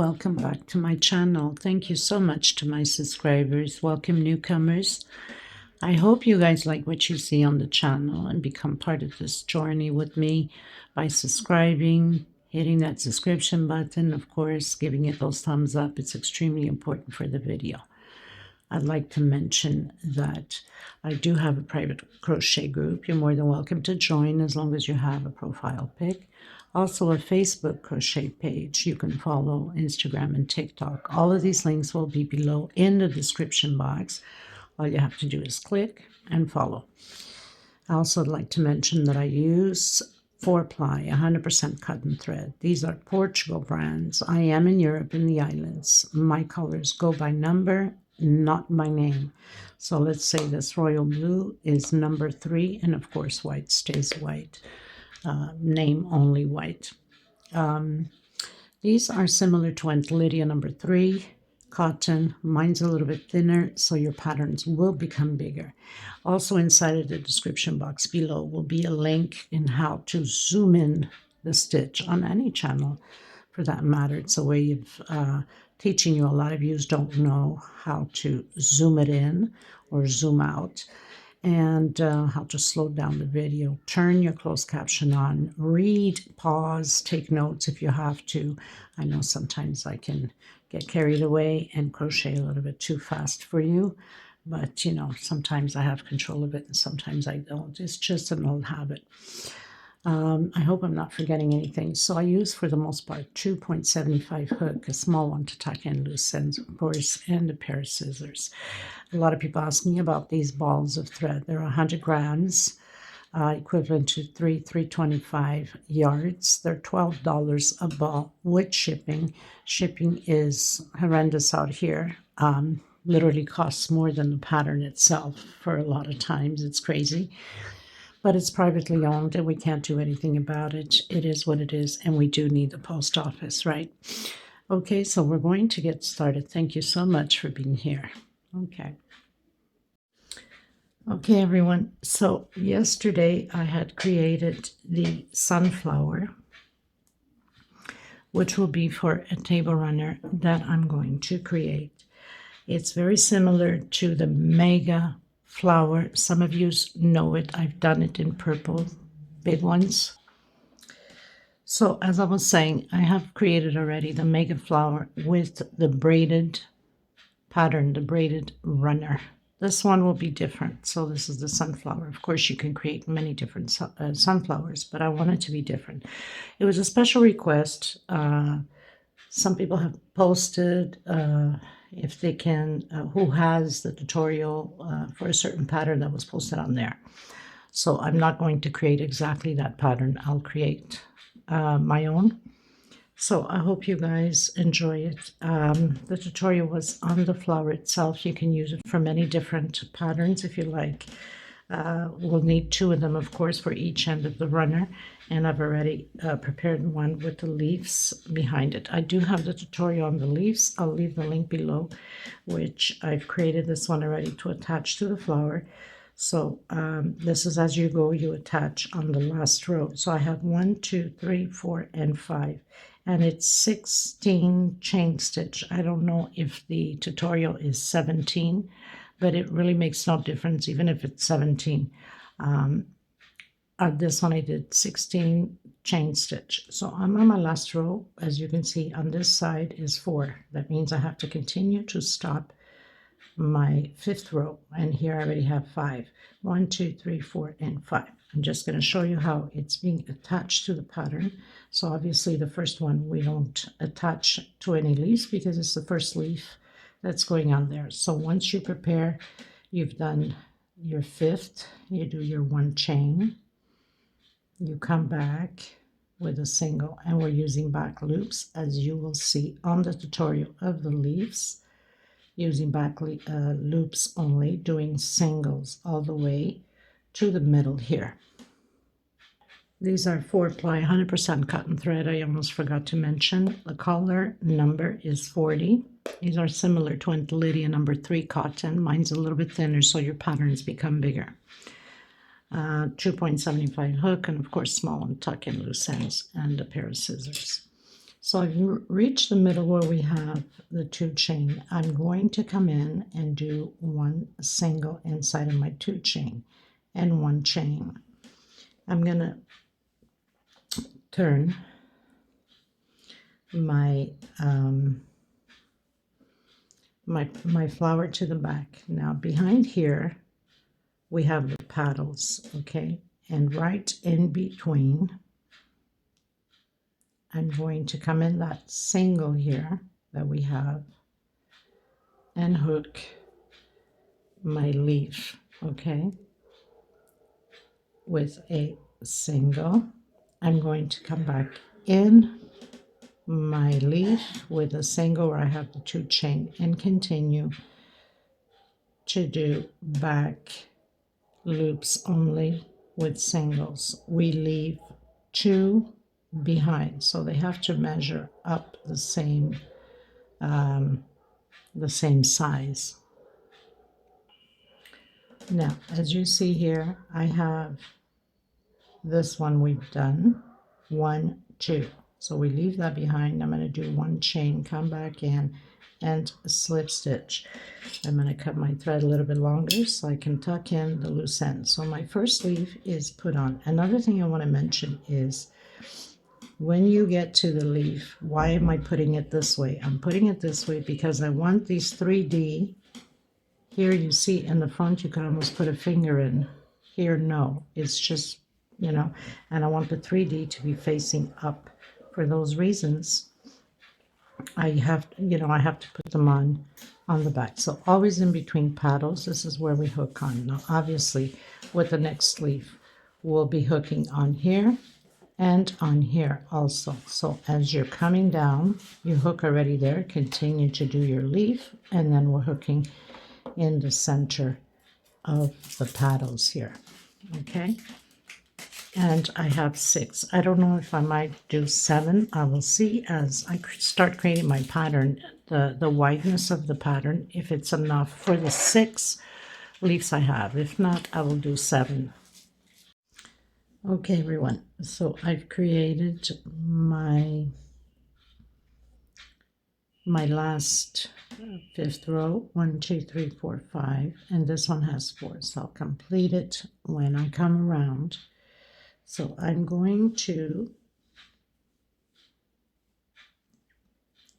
welcome back to my channel. Thank you so much to my subscribers. Welcome newcomers. I hope you guys like what you see on the channel and become part of this journey with me by subscribing, hitting that subscription button, of course, giving it those thumbs up. It's extremely important for the video. I'd like to mention that I do have a private crochet group. You're more than welcome to join as long as you have a profile pic. Also a Facebook crochet page. You can follow Instagram and TikTok. All of these links will be below in the description box. All you have to do is click and follow. I also would like to mention that I use 4-ply, 100% cotton thread. These are Portugal brands. I am in Europe, in the islands. My colors go by number, not by name. So let's say this royal blue is number 3, and of course white stays white. Name only white. These are similar to Aunt Lydia number 3 cotton. Mine's a little bit thinner, so your patterns will become bigger. Also inside of the description box below will be a link in how to zoom in the stitch on any channel for that matter. It's a way of teaching you. A lot of you don't know how to zoom it in or zoom out, and how to slow down the video, turn your closed caption on, read, pause, take notes if you have to. I know sometimes I can get carried away and crochet a little bit too fast for you, but you know, sometimes I have control of it and sometimes I don't. It's just an old habit. I hope I'm not forgetting anything. So I use, for the most part, 2.75 hook, a small one to tuck in loose ends, of course, and a pair of scissors. A lot of people ask me about these balls of thread. They're 100 grams, equivalent to 325 yards. They're $12 a ball with shipping. Shipping is horrendous out here. Literally costs more than the pattern itself for a lot of times. It's crazy. But it's privately owned and we can't do anything about it. It is what it is, and we do need the post office, right? Okay, so we're going to get started. Thank you so much for being here. Okay, everyone. So yesterday I had created the sunflower, which will be for a table runner that I'm going to create. It's very similar to the mega flower. Some of you know it. I've done it in purple, big ones. So as I was saying, I have created already the mega flower with the braided pattern, the braided runner. This one will be different. So this is the sunflower. Of course, you can create many different sunflowers, but I want it to be different. It was a special request. Some people have posted if they can, who has the tutorial for a certain pattern that was posted on there. So I'm not going to create exactly that pattern. I'll create my own. So I hope you guys enjoy it. The tutorial was on the flower itself. You can use it for many different patterns if you like. We'll need 2 of them, of course, for each end of the runner. And I've already prepared one with the leaves behind it. I do have the tutorial on the leaves. I'll leave the link below, which I've created this one already to attach to the flower. So this is as you go, you attach on the last row. So I have 1, 2, 3, 4, and 5. And it's 16 chain stitch. I don't know if the tutorial is 17, but it really makes no difference, even if it's 17. This one I did 16 chain stitch. So I'm on my last row. As you can see, on this side is 4. That means I have to continue to stop my 5th row. And here I already have 5. 1, 2, 3, 4, and 5. I'm just going to show you how it's being attached to the pattern. So obviously the first one we don't attach to any leaves because it's the first leaf that's going on there. So once you prepare, you've done your 5th, you do your 1 chain, you come back with a single, and we're using back loops, as you will see on the tutorial of the leaves, using back loops only, doing singles all the way to the middle here. These are 4-ply 100% cotton thread. I almost forgot to mention the color number is 40. These are similar to Aunt Lydia number 3 cotton. Mine's a little bit thinner, so your patterns become bigger. 2.75 hook, and of course small and tuck in loose ends, and a pair of scissors. So I've reached the middle where we have the 2 chain. I'm going to come in and do 1 single inside of my 2 chain and 1 chain. I'm going to turn my my flower to the back. Now behind here we have the petals, okay? And right in between, I'm going to come in that single here that we have and hook my leaf, okay, with a single. I'm going to come back in my leaf with a single where I have the 2 chain and continue to do back loops only with singles. We leave 2 behind, so they have to measure up the same size. Now, as you see here, I have this one we've done 1, 2. So we leave that behind. I'm going to do 1 chain, come back in, and slip stitch. I'm going to cut my thread a little bit longer so I can tuck in the loose end. So my first leaf is put on. Another thing I want to mention is when you get to the leaf, why am I putting it this way? I'm putting it this way because I want these 3D. Here you see in the front you can almost put a finger in. Here no, it's just, you know, and I want the 3D to be facing up. For those reasons, I have to put them on the back. So always in between petals, this is where we hook on. Now obviously with the next leaf, we'll be hooking on here and on here also. So as you're coming down, you hook already there, continue to do your leaf, and then we're hooking in the center of the petals here, okay? And I have 6. I don't know if I might do 7. I will see as I start creating my pattern, the wideness of the pattern, if it's enough for the 6 leaves I have. If not, I will do 7. Okay, everyone, so I've created my last 5th row, 1, 2, 3, 4, 5, and this one has 4, so I'll complete it when I come around. So I'm going to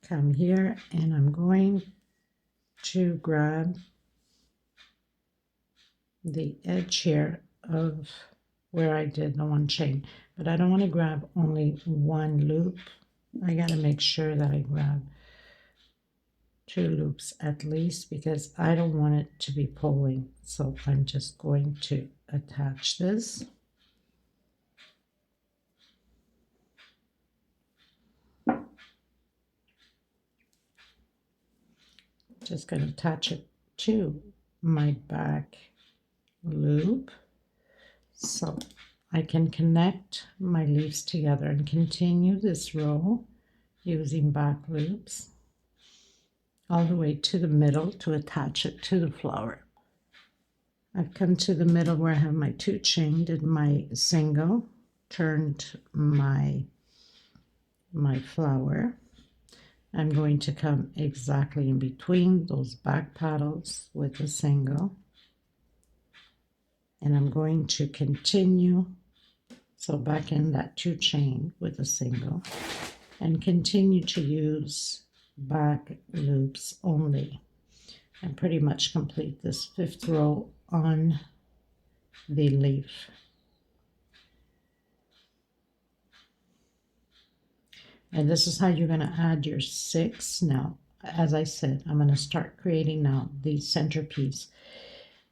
come here and I'm going to grab the edge here of where I did the 1 chain, but I don't want to grab only 1 loop. I got to make sure that I grab 2 loops at least because I don't want it to be pulling. So I'm just going to attach this. Just going to attach it to my back loop so I can connect my leaves together and continue this row using back loops all the way to the middle to attach it to the flower. I've come to the middle where I have my 2 chain, did my single, turned my flower. I'm going to come exactly in between those back petals with a single, and I'm going to continue, so back in that 2 chain with a single, and continue to use back loops only, and pretty much complete this 5th row on the leaf. And this is how you're going to add your 6. Now, as I said, I'm going to start creating now the centerpiece.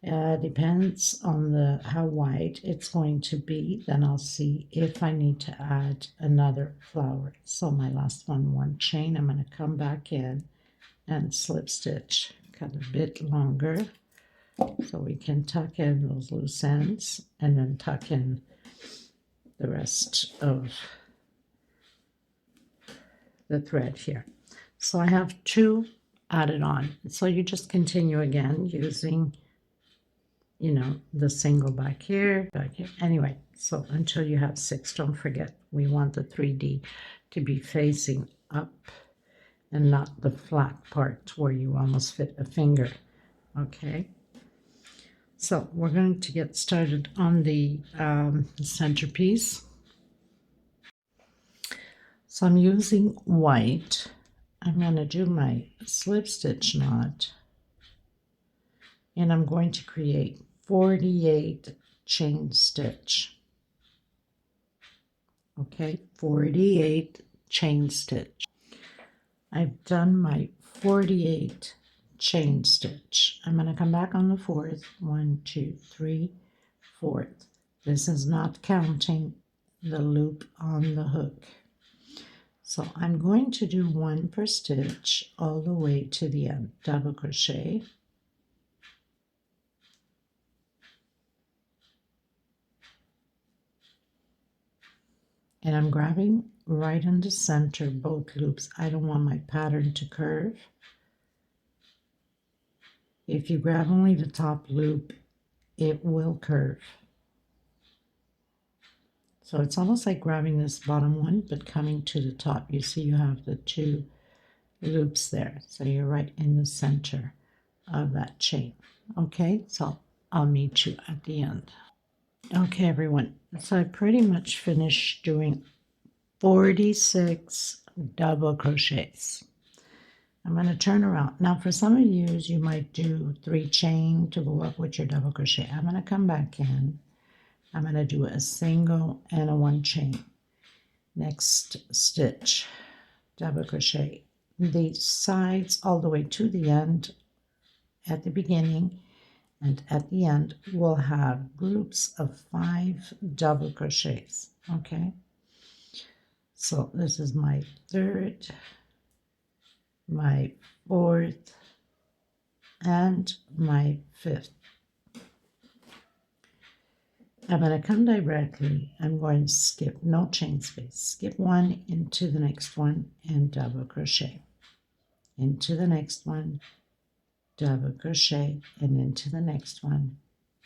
Depends on how wide it's going to be. Then I'll see if I need to add another flower. So my last one chain, I'm going to come back in and slip stitch, cut a bit longer so we can tuck in those loose ends and then tuck in the rest of the thread here. So I have 2 added on. So you just continue again using, you know, the single back here. Anyway, so until you have 6, don't forget, we want the 3D to be facing up and not the flat part where you almost fit a finger. Okay, so we're going to get started on the centerpiece. So I'm using white. I'm going to do my slip stitch knot, and I'm going to create 48 chain stitch. Okay, 48 chain stitch. I've done my 48 chain stitch. I'm going to come back on the fourth. 1, 2, 3, fourth. This is not counting the loop on the hook. So I'm going to do 1 per stitch all the way to the end. Double crochet. And I'm grabbing right in the center both loops. I don't want my pattern to curve. If you grab only the top loop, it will curve. So it's almost like grabbing this bottom one, but coming to the top. You see you have the 2 loops there. So you're right in the center of that chain. Okay, so I'll meet you at the end. Okay, everyone. So I pretty much finished doing 46 double crochets. I'm going to turn around. Now for some of you might do 3 chain to go up with your double crochet. I'm going to come back in. I'm going to do a single and a 1 chain. Next stitch, double crochet the sides all the way to the end. At the beginning and at the end we'll have groups of 5 double crochets. Okay, so this is my 3rd, my 4th, and my 5th. I'm going to come directly, I'm going to skip, no chain space, skip 1 into the next one and double crochet, into the next one, double crochet, and into the next one,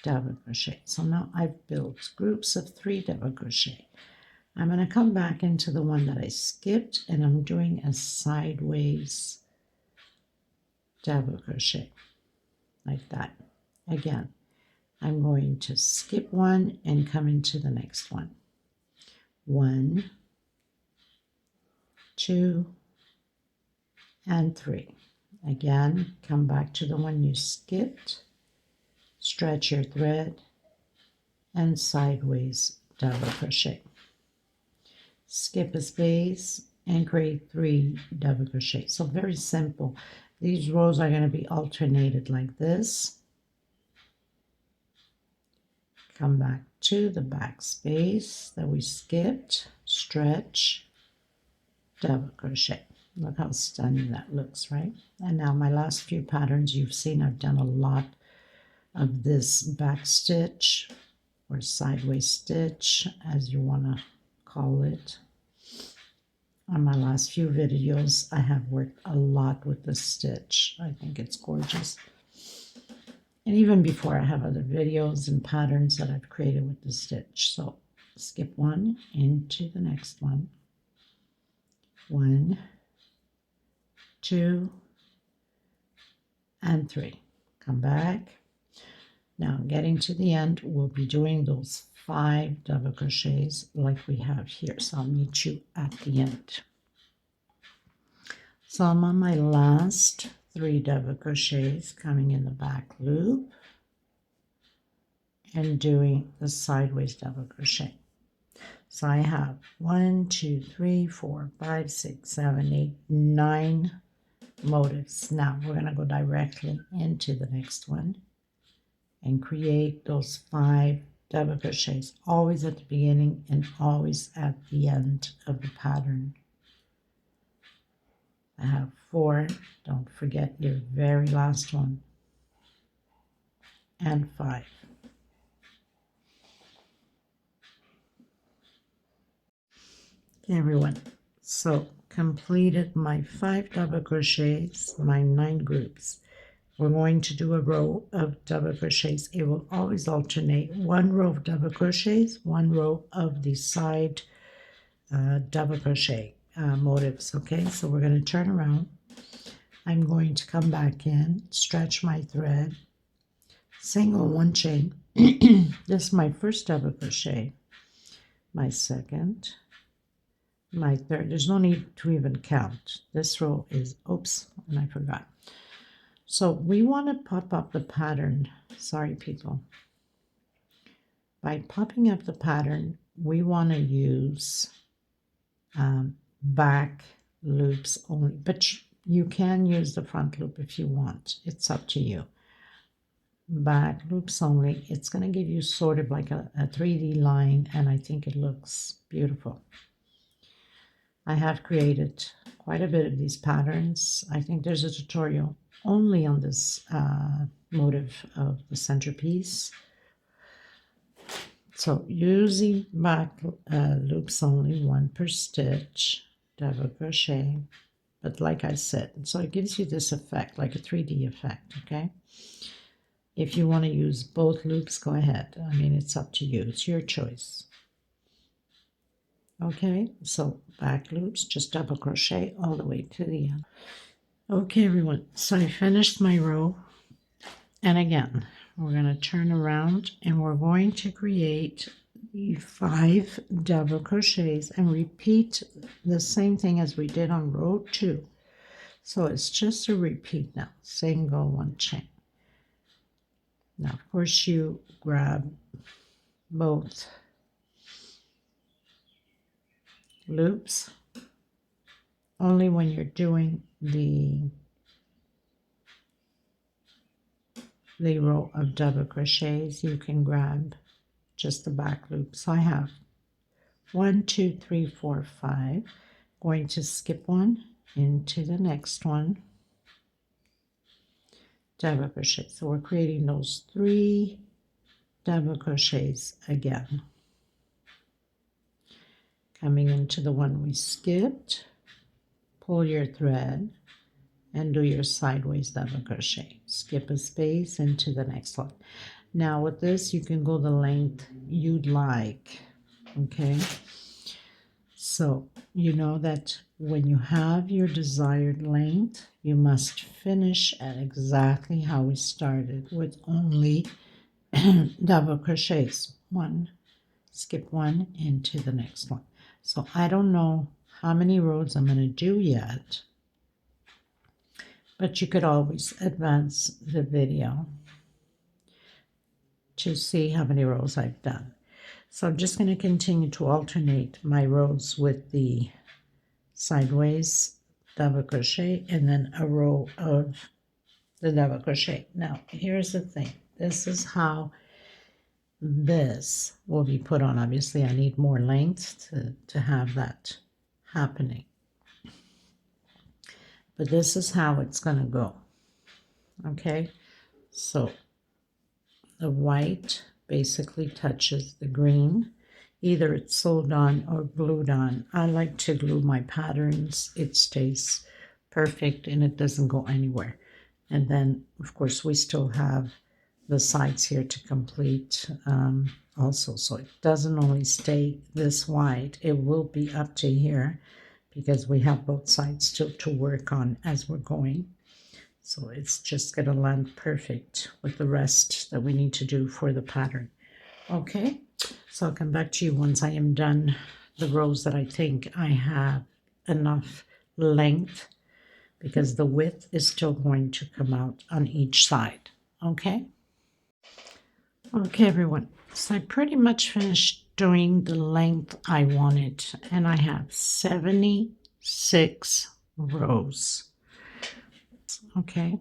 double crochet. So now I've built groups of 3 double crochet. I'm going to come back into the one that I skipped, and I'm doing a sideways double crochet like that. Again, I'm going to skip 1 and come into the next one. 1, 2, and 3. Again, come back to the one you skipped, stretch your thread, and sideways double crochet. Skip a space and create 3 double crochet. So very simple. These rows are going to be alternated like this. Come back to the back space that we skipped, stretch, double crochet. Look how stunning that looks, right? And now my last few patterns you've seen, I've done a lot of this back stitch or sideways stitch, as you want to call it. On my last few videos, I have worked a lot with this stitch. I think it's gorgeous. And even before, I have other videos and patterns that I've created with the stitch. So skip 1 into the next one. 1, 2, and 3. Come back. Now getting to the end, we'll be doing those 5 double crochets like we have here. So I'll meet you at the end. So I'm on my last 3 double crochets, coming in the back loop and doing the sideways double crochet. So I have 1, 2, 3, 4, 5, 6, 7, 8, 9 motifs. Now we're going to go directly into the next one and create those 5 double crochets, always at the beginning and always at the end of the pattern. I have 4, don't forget your very last one, and 5. Okay, everyone, so completed my 5 double crochets, my 9 groups. We're going to do a row of double crochets. It will always alternate 1 row of double crochets, 1 row of the side double crochet. motifs. Okay, so we're going to turn around. I'm going to come back in, stretch my thread, single one chain. This is my first double crochet, my second, my third. There's no need to even count. This row is, oops, and I forgot. So we want to pop up the pattern. Sorry, people. By popping up the pattern, we want to use back loops only, but you can use the front loop if you want. It's up to you. Back loops only. It's going to give you sort of like a 3D line, and I think it looks beautiful. I have created quite a bit of these patterns. I think there's a tutorial only on this motif of the centerpiece. So using back loops only, 1 per stitch, double crochet. But like I said, so it gives you this effect, like a 3D effect, okay? If you want to use both loops, go ahead. I mean, it's up to you. It's your choice. Okay, so back loops, just double crochet all the way to the end. Okay, everyone, so I finished my row. And again, we're going to turn around and we're going to create the 5 double crochets and repeat the same thing as we did on row 2. So it's just a repeat now, single one chain. Now, of course, you grab both loops only when you're doing the row of double crochets. You can grab just the back loop. So I have 1, 2, 3, 4, 5. Going to skip one into the next one, double crochet. So we're creating those 3 double crochets again. Coming into the one we skipped, pull your thread and do your sideways double crochet. Skip a space into the next one. Now with this, you can go the length you'd like, okay? So you know that when you have your desired length, you must finish at exactly how we started, with only double crochets. 1, skip 1 into the next one. So I don't know how many rows I'm going to do yet, but you could always advance the video to see how many rows I've done. So I'm just going to continue to alternate my rows with the sideways double crochet and then a row of the double crochet. Now, here's the thing. This is how this will be put on. Obviously, I need more length to have that happening. But this is how it's going to go. Okay, so the white basically touches the green. Either it's sewed on or glued on. I like to glue my patterns. It stays perfect and it doesn't go anywhere. And then, of course, we still have the sides here to complete also. So it doesn't only stay this wide. It will be up to here, because we have both sides still to work on as we're going. So it's just going to land perfect with the rest that we need to do for the pattern. Okay, so I'll come back to you once I am done the rows that I think I have enough length, because the width is still going to come out on each side. Okay? Okay, everyone. So I pretty much finished doing the length I wanted, and I have 76 rows. Okay,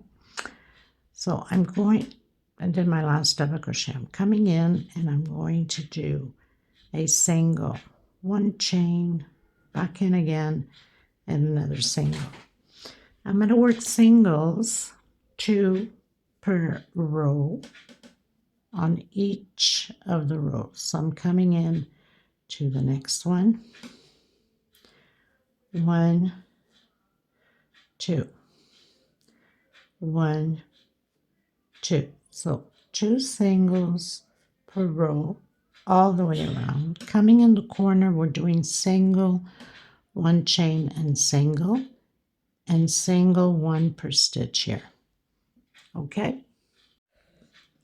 so I'm going, I did my last double crochet. I'm coming in and I'm going to do a single, 1 chain, back in again, and another single. I'm going to work singles 2 per row on each of the rows. So I'm coming in to the next one. 1, 2. 1, 2. So 2 singles per row all the way around. Coming in the corner, we're doing single 1 chain and single 1 per stitch here. Okay,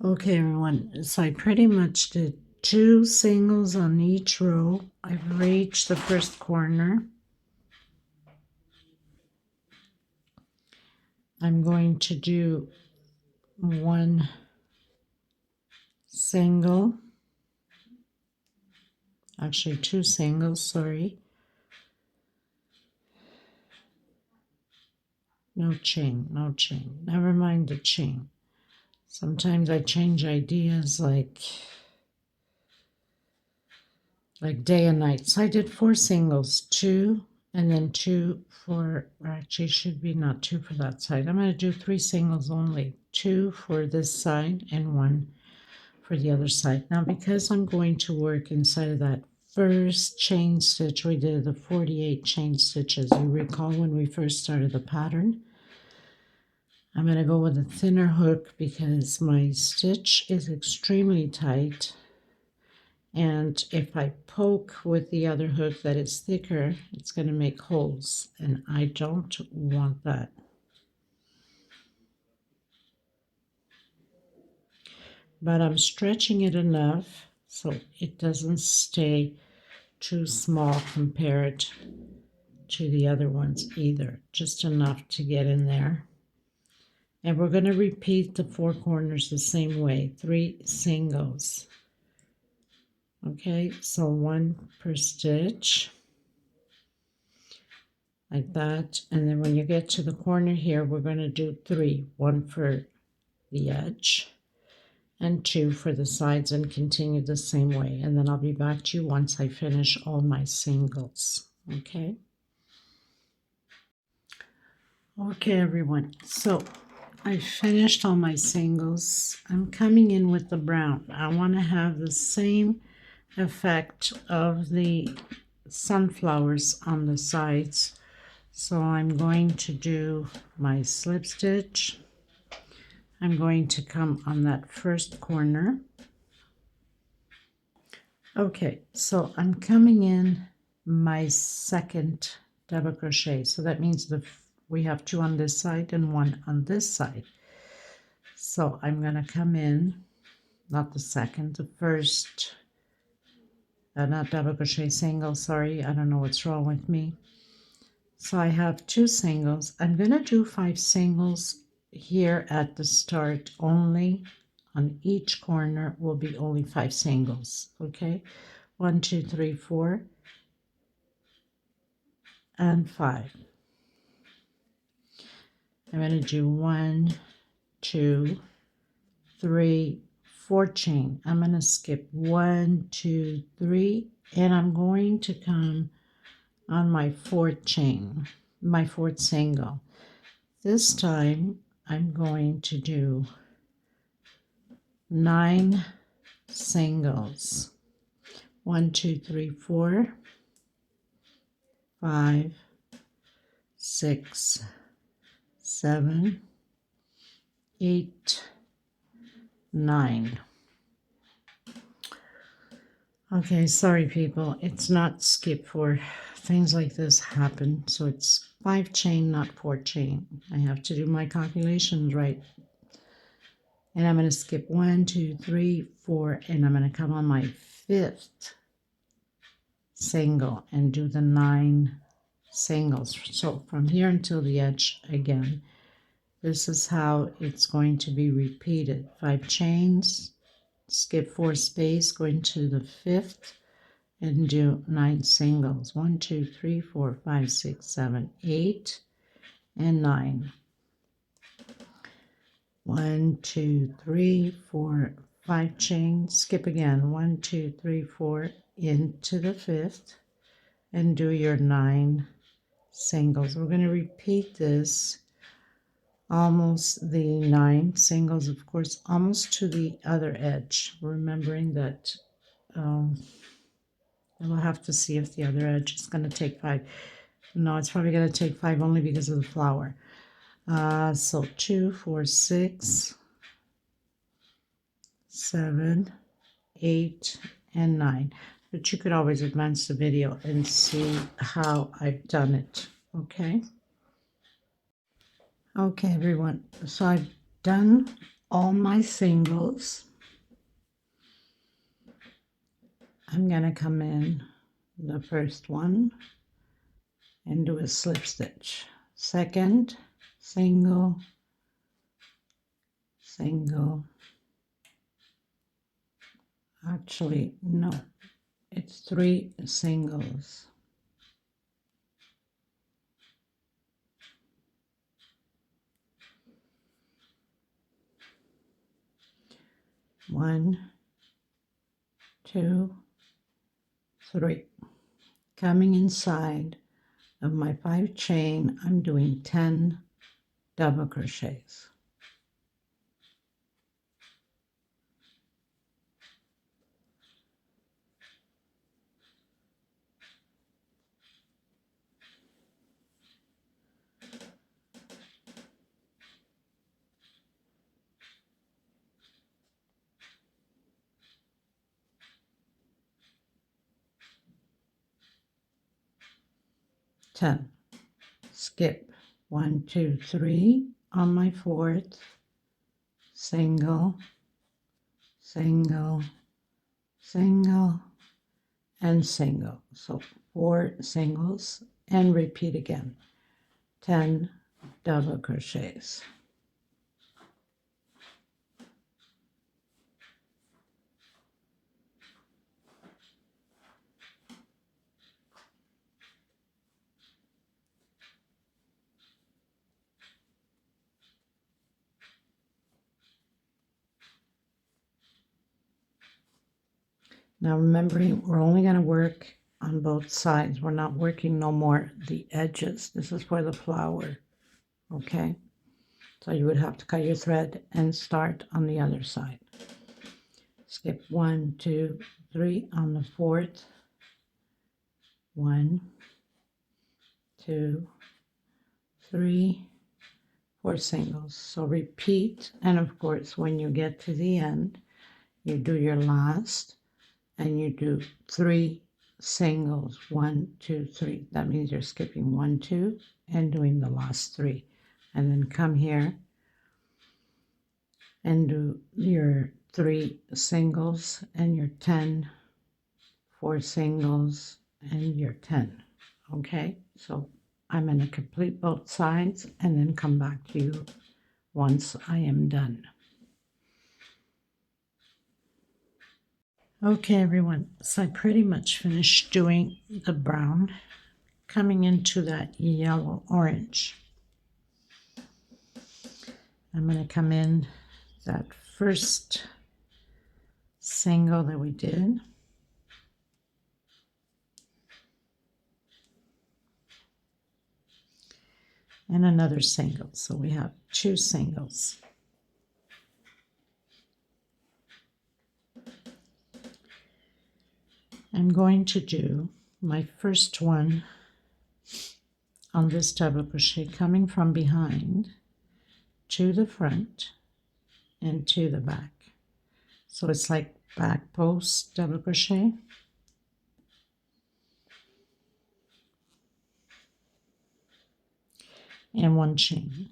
everyone, so I pretty much did 2 singles on each row. I've reached the first corner. I'm going to do 1 single, actually 2 singles, sorry. No chain, never mind the chain. Sometimes I change ideas like day and night. So I did 4 singles, 2 and then 2 for, or actually should be not 2 for that side. I'm going to do 3 singles only, 2 for this side and 1 for the other side. Now because I'm going to work inside of that first chain stitch, we did the 48 chain stitches. You recall when we first started the pattern. I'm going to go with a thinner hook because my stitch is extremely tight. And if I poke with the other hook that is thicker, it's going to make holes, and I don't want that. But I'm stretching it enough so it doesn't stay too small compared to the other ones either. Just enough to get in there. And we're going to repeat the 4 corners the same way, 3 singles. Okay, so 1 per stitch, like that. And then when you get to the corner here, we're going to do 3, 1 for the edge and 2 for the sides, and continue the same way. And then I'll be back to you once I finish all my singles. Okay. Okay, everyone. So I finished all my singles. I'm coming in with the brown. I want to have the same effect of the sunflowers on the sides. So I'm going to do my slip stitch. I'm going to come on that first corner. Okay, so I'm coming in my second double crochet. So that means we have 2 on this side and 1 on this side. So I'm going to come in, not the second, the first, not double crochet, single, sorry, I don't know what's wrong with me. So I have 2 singles. I'm going to do 5 singles here at the start only. On each corner will be only 5 singles. Okay, 1, 2, 3, 4, and 5. I'm going to do 1, 2, 3, 4 chain. I'm going to skip 1, 2, 3, and I'm going to come on my 4th chain, my 4th single. This time I'm going to do 9 singles. 1, 2, 3, 4, 5, 6, 7, 8, 9. Okay, sorry people, it's not skip 4. Things like this happen. So it's 5 chain, not 4 chain. I have to do my calculations right. And I'm going to skip 1, 2, 3, 4, and I'm going to come on my 5th single and do the 9 singles. So from here until the edge again, this is how it's going to be repeated. 5 chains, skip 4 space, go into the 5th, and do 9 singles. 1, 2, 3, 4, 5, 6, 7, 8, and 9. 1, 2, 3, 4, 5 chains, skip again. 1, 2, 3, 4, into the 5th, and do your 9 singles. We're going to repeat this almost the 9 singles, of course, almost to the other edge, remembering that we'll have to see if the other edge is going to take 5. No, it's probably going to take 5 only because of the flower. So 2, 4, 6, 7, 8, and 9. but you could always advance the video and see how I've done it, okay? Okay, everyone, so I've done all my singles. I'm going to come in the first one and do a slip stitch. Second, single, single. Actually, no, it's 3 singles. One, 2, 3. Coming inside of my 5 chain, I'm doing 10 double crochets. Skip 1, 2, 3 on my 4th, single, single, single, and single. So 4 singles, and repeat again. 10 double crochets. Now remembering, we're only going to work on both sides. We're not working no more the edges. This is for the flower, okay? So you would have to cut your thread and start on the other side. Skip 1, 2, 3 on the 4th. 1, 2, 3, 4 singles. So repeat, and of course when you get to the end, you do your last, and you do 3 singles. 1, 2, 3. That means you're skipping 1, 2 and doing the last 3, and then come here and do your 3 singles and your 10, 4 singles and your 10. Okay, so I'm going to complete both sides and then come back to you once I am done. Okay, everyone, so I pretty much finished doing the brown, coming into that yellow orange. I'm going to come in that first single that we did. And another single, so we have 2 singles. I'm going to do my first one on this double crochet, coming from behind to the front and to the back. So it's like back post double crochet. And 1 chain.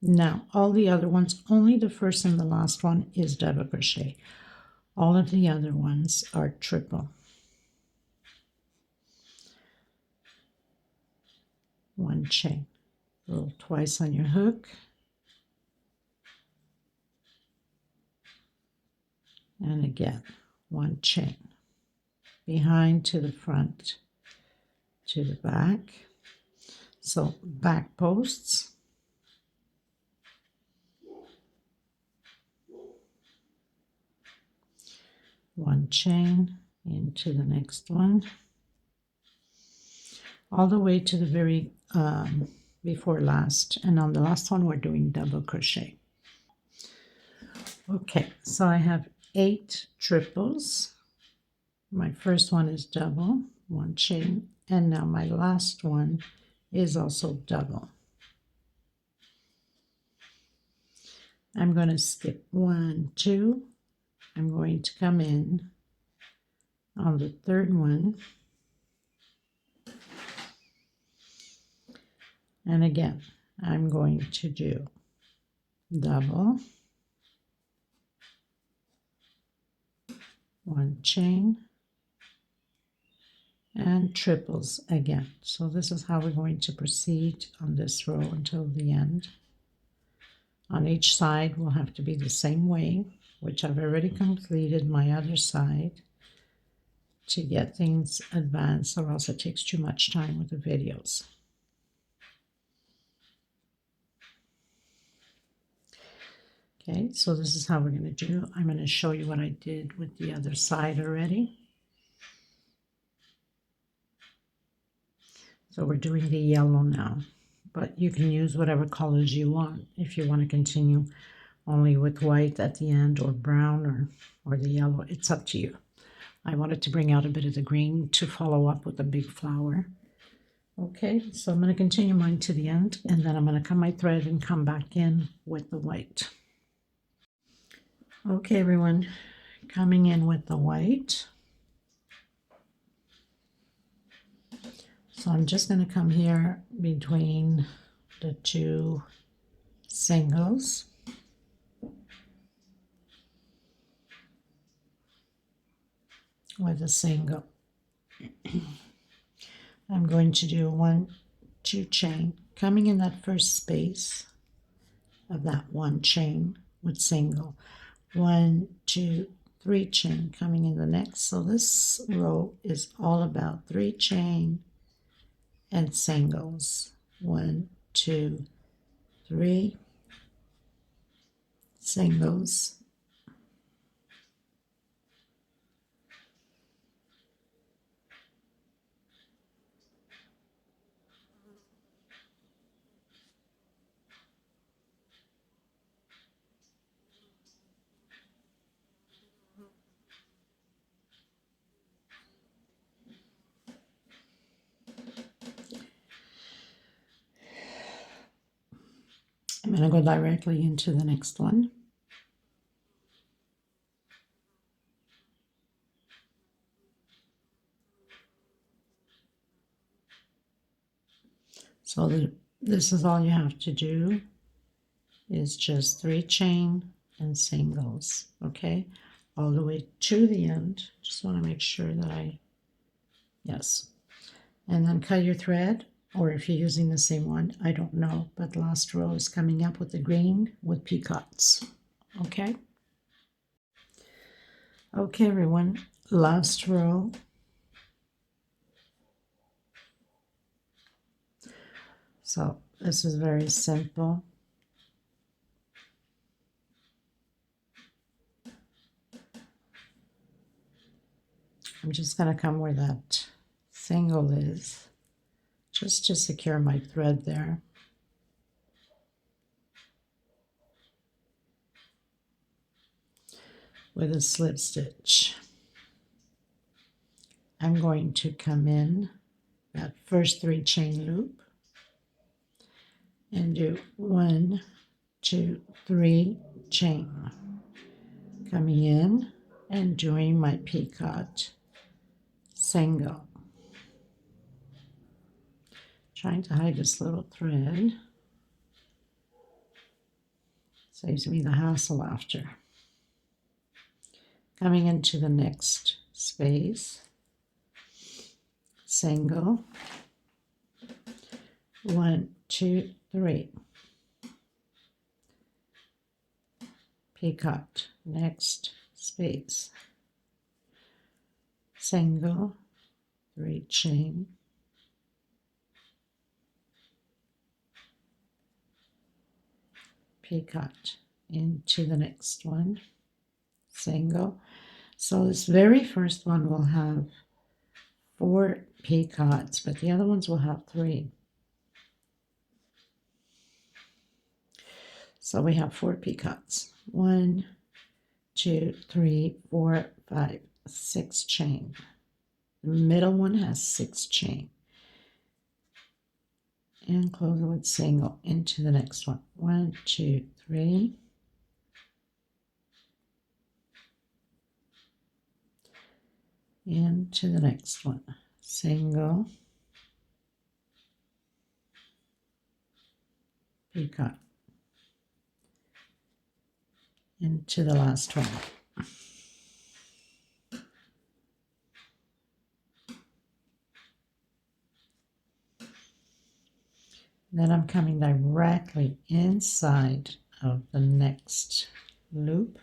Now all the other ones, only the first and the last one is double crochet. All of the other ones are triple. 1 chain. Roll twice on your hook. And again, 1 chain. Behind to the front to the back. So back posts. 1 chain into the next one. All the way to the very before last, and on the last one we're doing double crochet. Okay, so I have 8 triples. My first one is double, 1 chain, and now my last one is also double. I'm going to skip 1, 2. I'm going to come in On the third one, and again, I'm going to do double, 1 chain, and triples again. So this is how we're going to proceed on this row until the end. On each side will have to be the same way, which I've already completed my other side to get things advanced, or else it takes too much time with the videos. Okay, so this is how we're going to do. I'm going to show you what I did with the other side already. So we're doing the yellow now, but you can use whatever colors you want. If you want to continue only with white at the end, or brown, or the yellow, it's up to you. I wanted to bring out a bit of the green to follow up with a big flower. Okay, so I'm going to continue mine to the end, and then I'm going to cut my thread and come back in with the white. Okay, everyone, coming in with the white. So I'm just going to come here between the two singles. With a single. I'm going to do 1, 2 chain, coming in that first space of that 1 chain with single. 1, 2, 3 chain coming in the next. So this row is all about 3 chain and singles. 1, 2, 3 singles. I'm going to go directly into the next one. So this is all you have to do, is just 3 chain and singles, okay, all the way to the end. Just want to make sure that yes, and then cut your thread, or if you're using the same one, I don't know, but the last row is coming up with the green with peacocks. Okay, everyone, last row. So this is very simple. I'm just going to come where that single is, just to secure my thread there. With a slip stitch. I'm going to come in that first 3 chain loop and do 1, 2, 3 chain, coming in and doing my peacock single. Trying to hide this little thread. Saves me the hassle after. Coming into the next space, single, 1, 2, 3, peacock, next space, single, 3 chain, peacock, into the next one, single. So this very first one will have 4 peacocks, but the other ones will have 3. So we have 4 peacocks. 1, 2, 3, 4, 5, 6 chain. The middle one has 6 chain. And close it with single into the next one. 1, 2, 3. into the next one, single, picot, into the last one. Then I'm coming directly inside of the next loop.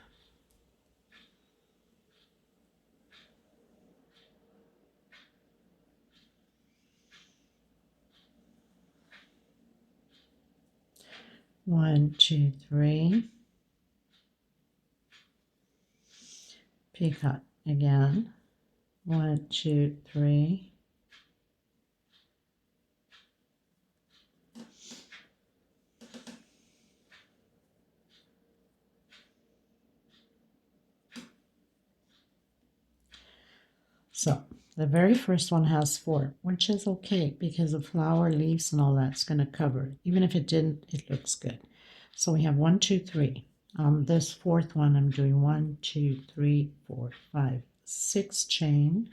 One, two, three. Picot again. 1, 2, 3. So the very first one has 4, which is okay because the flower, leaves, and all that's going to cover it. Even if it didn't, it looks good. So we have 1, 2, 3. This fourth one, I'm doing 1, 2, 3, 4, 5, 6 chain.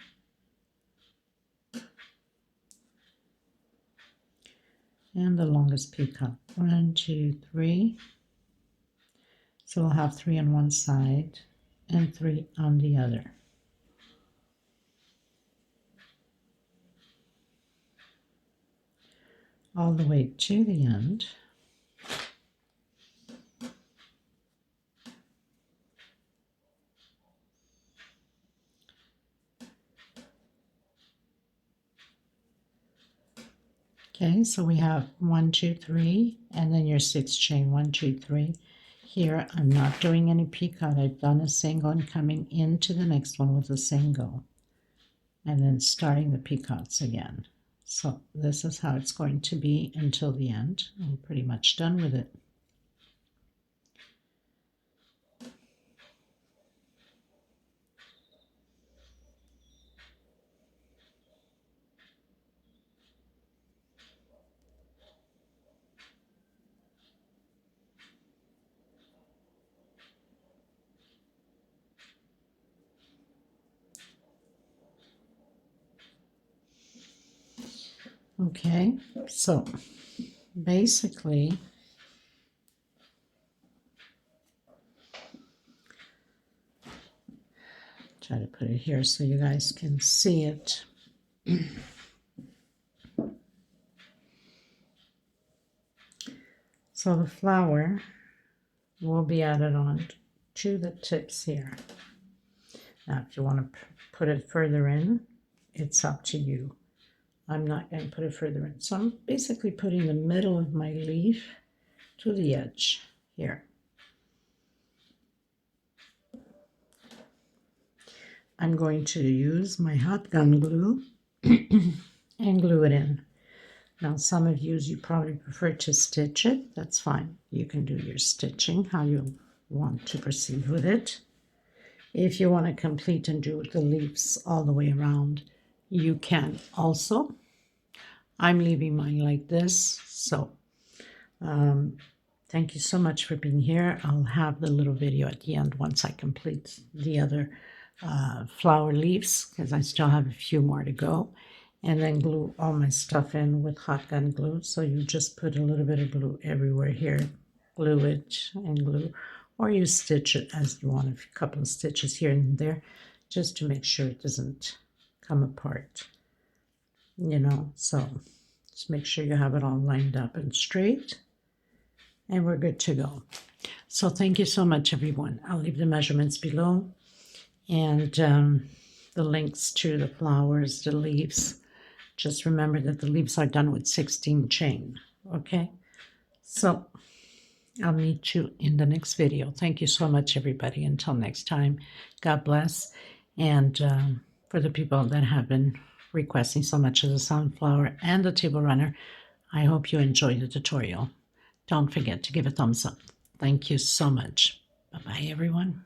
And the longest picot. 1, 2, 3. So we'll have 3 on one side and 3 on the other. All the way to the end. Okay, so we have 1, 2, 3, and then your 6 chain, 1, 2, 3. Here I'm not doing any picot. I've done a single and coming into the next one with a single, and then starting the picots again. So this is how it's going to be until the end. I'm pretty much done with it. Okay, so basically try to put it here so you guys can see it. So the flower will be added on to the tips here. Now if you want to put it further in, it's up to you. I'm not going to put it further in. So I'm basically putting the middle of my leaf to the edge here. I'm going to use my hot gun glue and glue it in. Now some of you probably prefer to stitch it. That's fine. You can do your stitching how you want to proceed with it. If you want to complete and do the leaves all the way around, you can also. I'm leaving mine like this. So thank you so much for being here. I'll have the little video at the end once I complete the other flower leaves, because I still have a few more to go, and then glue all my stuff in with hot gun glue. So you just put a little bit of glue everywhere here, glue it and glue, or you stitch it as you want, a couple of stitches here and there, just to make sure it doesn't come apart, you know. So just make sure you have it all lined up and straight, and we're good to go. So thank you so much, everyone. I'll leave the measurements below, and the links to the flowers, the leaves. Just remember that the leaves are done with 16 chain, okay? So I'll meet you in the next video. Thank you so much, everybody. Until next time, God bless. And for the people that have been requesting so much of the sunflower and the table runner, I hope you enjoyed the tutorial. Don't forget to give a thumbs up. Thank you so much. Bye-bye, everyone.